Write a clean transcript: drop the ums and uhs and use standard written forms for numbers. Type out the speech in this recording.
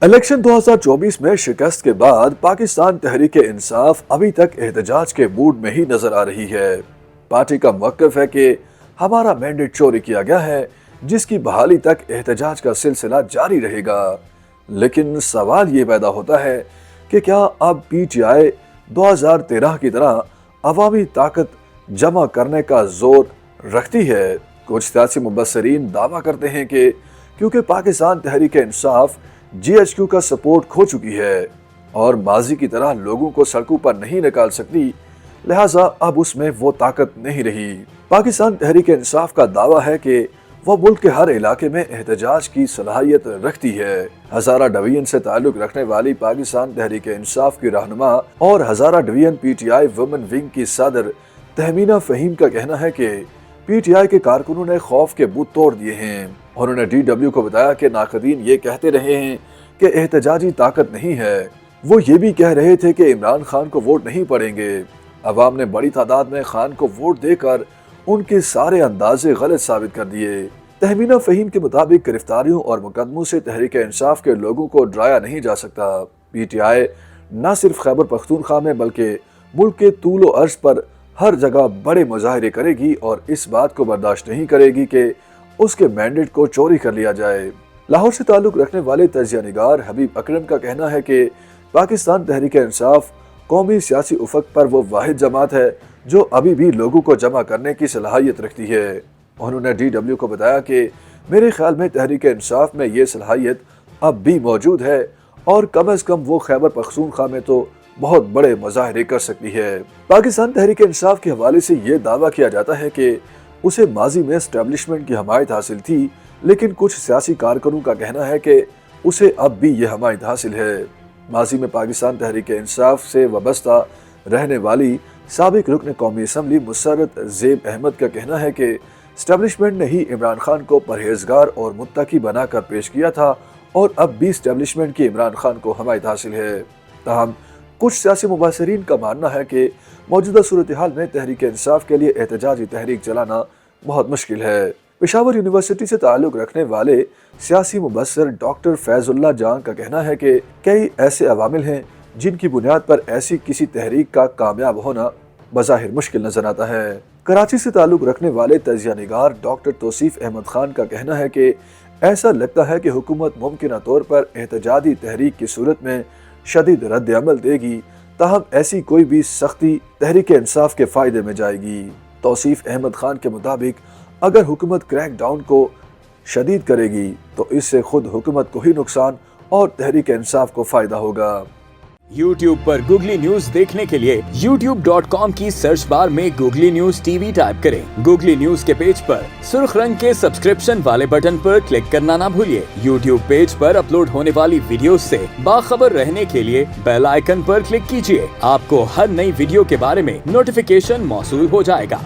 Election 2024 میں شکست کے بعد پاکستان تحریک انصاف ابھی تک احتجاج کے موڈ میں ہی نظر آ رہی ہے۔ پارٹی کا موقف ہے کہ ہمارا مینڈیٹ چوری کیا گیا ہے، جس کی بحالی تک احتجاج کا سلسلہ جاری رہے گا۔ لیکن سوال یہ پیدا ہوتا ہے کہ کیا اب پی ٹی آئی 2013 کی طرح عوامی طاقت جمع کرنے کا زور رکھتی ہے؟ کچھ سیاسی مبصرین دعویٰ کرتے ہیں کہ کیونکہ Pakistan Tehreek Insaf G H Q کا سپورٹ کھو چکی ہے اور ماضی کی طرح لوگوں کو سڑکوں پر نہیں نکال سکتی، لہٰذا اب اس میں وہ طاقت نہیں رہی۔ پاکستان تحریک انصاف کا دعویٰ ہے کہ وہ ملک کے ہر علاقے میں احتجاج کی صلاحیت رکھتی ہے۔ ہزارہ ڈویژن سے تعلق رکھنے والی پاکستان تحریک انصاف کی رہنما اور Hazara division P T I women wing کی صدر تہمینہ فہیم کا کہنا ہے کہ پی ٹی آئی کے کارکنوں نے خوف کے بت توڑ دیے ہیں۔ انہوں نے ڈی ڈبلیو کو بتایا کہ ناقدین یہ کہتے رہے ہیں کہ احتجاجی طاقت نہیں ہے۔ وہ یہ بھی کہہ رہے تھے کہ عمران خان کو ووٹ نہیں پڑیں گے۔ عوام نے بڑی تعداد میں خان کو ووٹ دے کر ان کے سارے اندازے غلط ثابت کر دیے۔ تہمینہ فہیم کے مطابق گرفتاریوں اور مقدموں سے تحریک انصاف کے لوگوں کو ڈرایا نہیں جا سکتا۔ پی ٹی آئی نہ صرف خیبر پختونخوا میں بلکہ ملک کے طول و عرض پر ہر جگہ بڑے مظاہرے کرے گی اور اس بات کو برداشت نہیں کرے گی کہ اس کے مینڈیٹ کو چوری کر لیا جائے۔ لاہور سے تعلق رکھنے والے تجزیہ نگار حبیب اکرم کا کہنا ہے کہ پاکستان تحریک انصاف قومی سیاسی افق پر وہ واحد جماعت ہے جو ابھی بھی لوگوں کو جمع کرنے کی صلاحیت رکھتی ہے۔ انہوں نے ڈی ڈبلیو کو بتایا کہ میرے خیال میں تحریک انصاف میں یہ صلاحیت اب بھی موجود ہے اور کم از کم وہ خیبر پختونخوا میں تو بہت بڑے مظاہرے کر سکتی ہے۔ پاکستان تحریک انصاف کے حوالے سے یہ دعویٰ کیا جاتا ہے کہ اسے ماضی میں اسٹیبلشمنٹ کی حمایت حاصل تھی، لیکن کچھ سیاسی کارکنوں کا کہنا ہے کہ اسے اب بھی یہ حمایت حاصل ہے۔ ماضی میں پاکستان تحریک انصاف سے وابستہ رہنے والی سابق رکن قومی اسمبلی مسرت زیب احمد کا کہنا ہے کہ اسٹیبلشمنٹ نے ہی عمران خان کو پرہیزگار اور متقی بنا کر پیش کیا تھا اور اب بھی اسٹیبلشمنٹ کی عمران خان کو حمایت حاصل ہے۔ تاہم کچھ سیاسی مبصرین کا ماننا ہے کہ موجودہ صورتحال میں تحریک انصاف کے لیے احتجاجی تحریک چلانا بہت مشکل ہے۔ پشاور یونیورسٹی سے تعلق رکھنے والے سیاسی مبصر ڈاکٹر فیض اللہ جان کا کہنا ہے کہ کئی ایسے عوامل ہیں جن کی بنیاد پر ایسی کسی تحریک کا کامیاب ہونا بظاہر مشکل نظر آتا ہے۔ کراچی سے تعلق رکھنے والے تجزیہ نگار ڈاکٹر توصیف احمد خان کا کہنا ہے کہ ایسا لگتا ہے کہ حکومت ممکنہ طور پر احتجاجی تحریک کی صورت میں شدید رد عمل دے گی، تاہم ایسی کوئی بھی سختی تحریک انصاف کے فائدے میں جائے گی۔ توصیف احمد خان کے مطابق اگر حکومت کریک ڈاؤن کو شدید کرے گی تو اس سے خود حکومت کو ہی نقصان اور تحریک انصاف کو فائدہ ہوگا۔ یوٹیوب پر گوگلی نیوز دیکھنے کے لیے youtube.com کی سرچ بار میں googly news T V type کریں۔ گوگلی نیوز کے پیج پر سرخ رنگ کے سبسکرپشن والے بٹن پر کلک کرنا نہ بھولیے۔ یوٹیوب پیج پر اپلوڈ ہونے والی ویڈیوز سے باخبر رہنے کے لیے بیل آئیکن پر کلک کیجیے۔ آپ کو ہر نئی ویڈیو کے بارے میں نوٹیفیکیشن موصول ہو جائے گا۔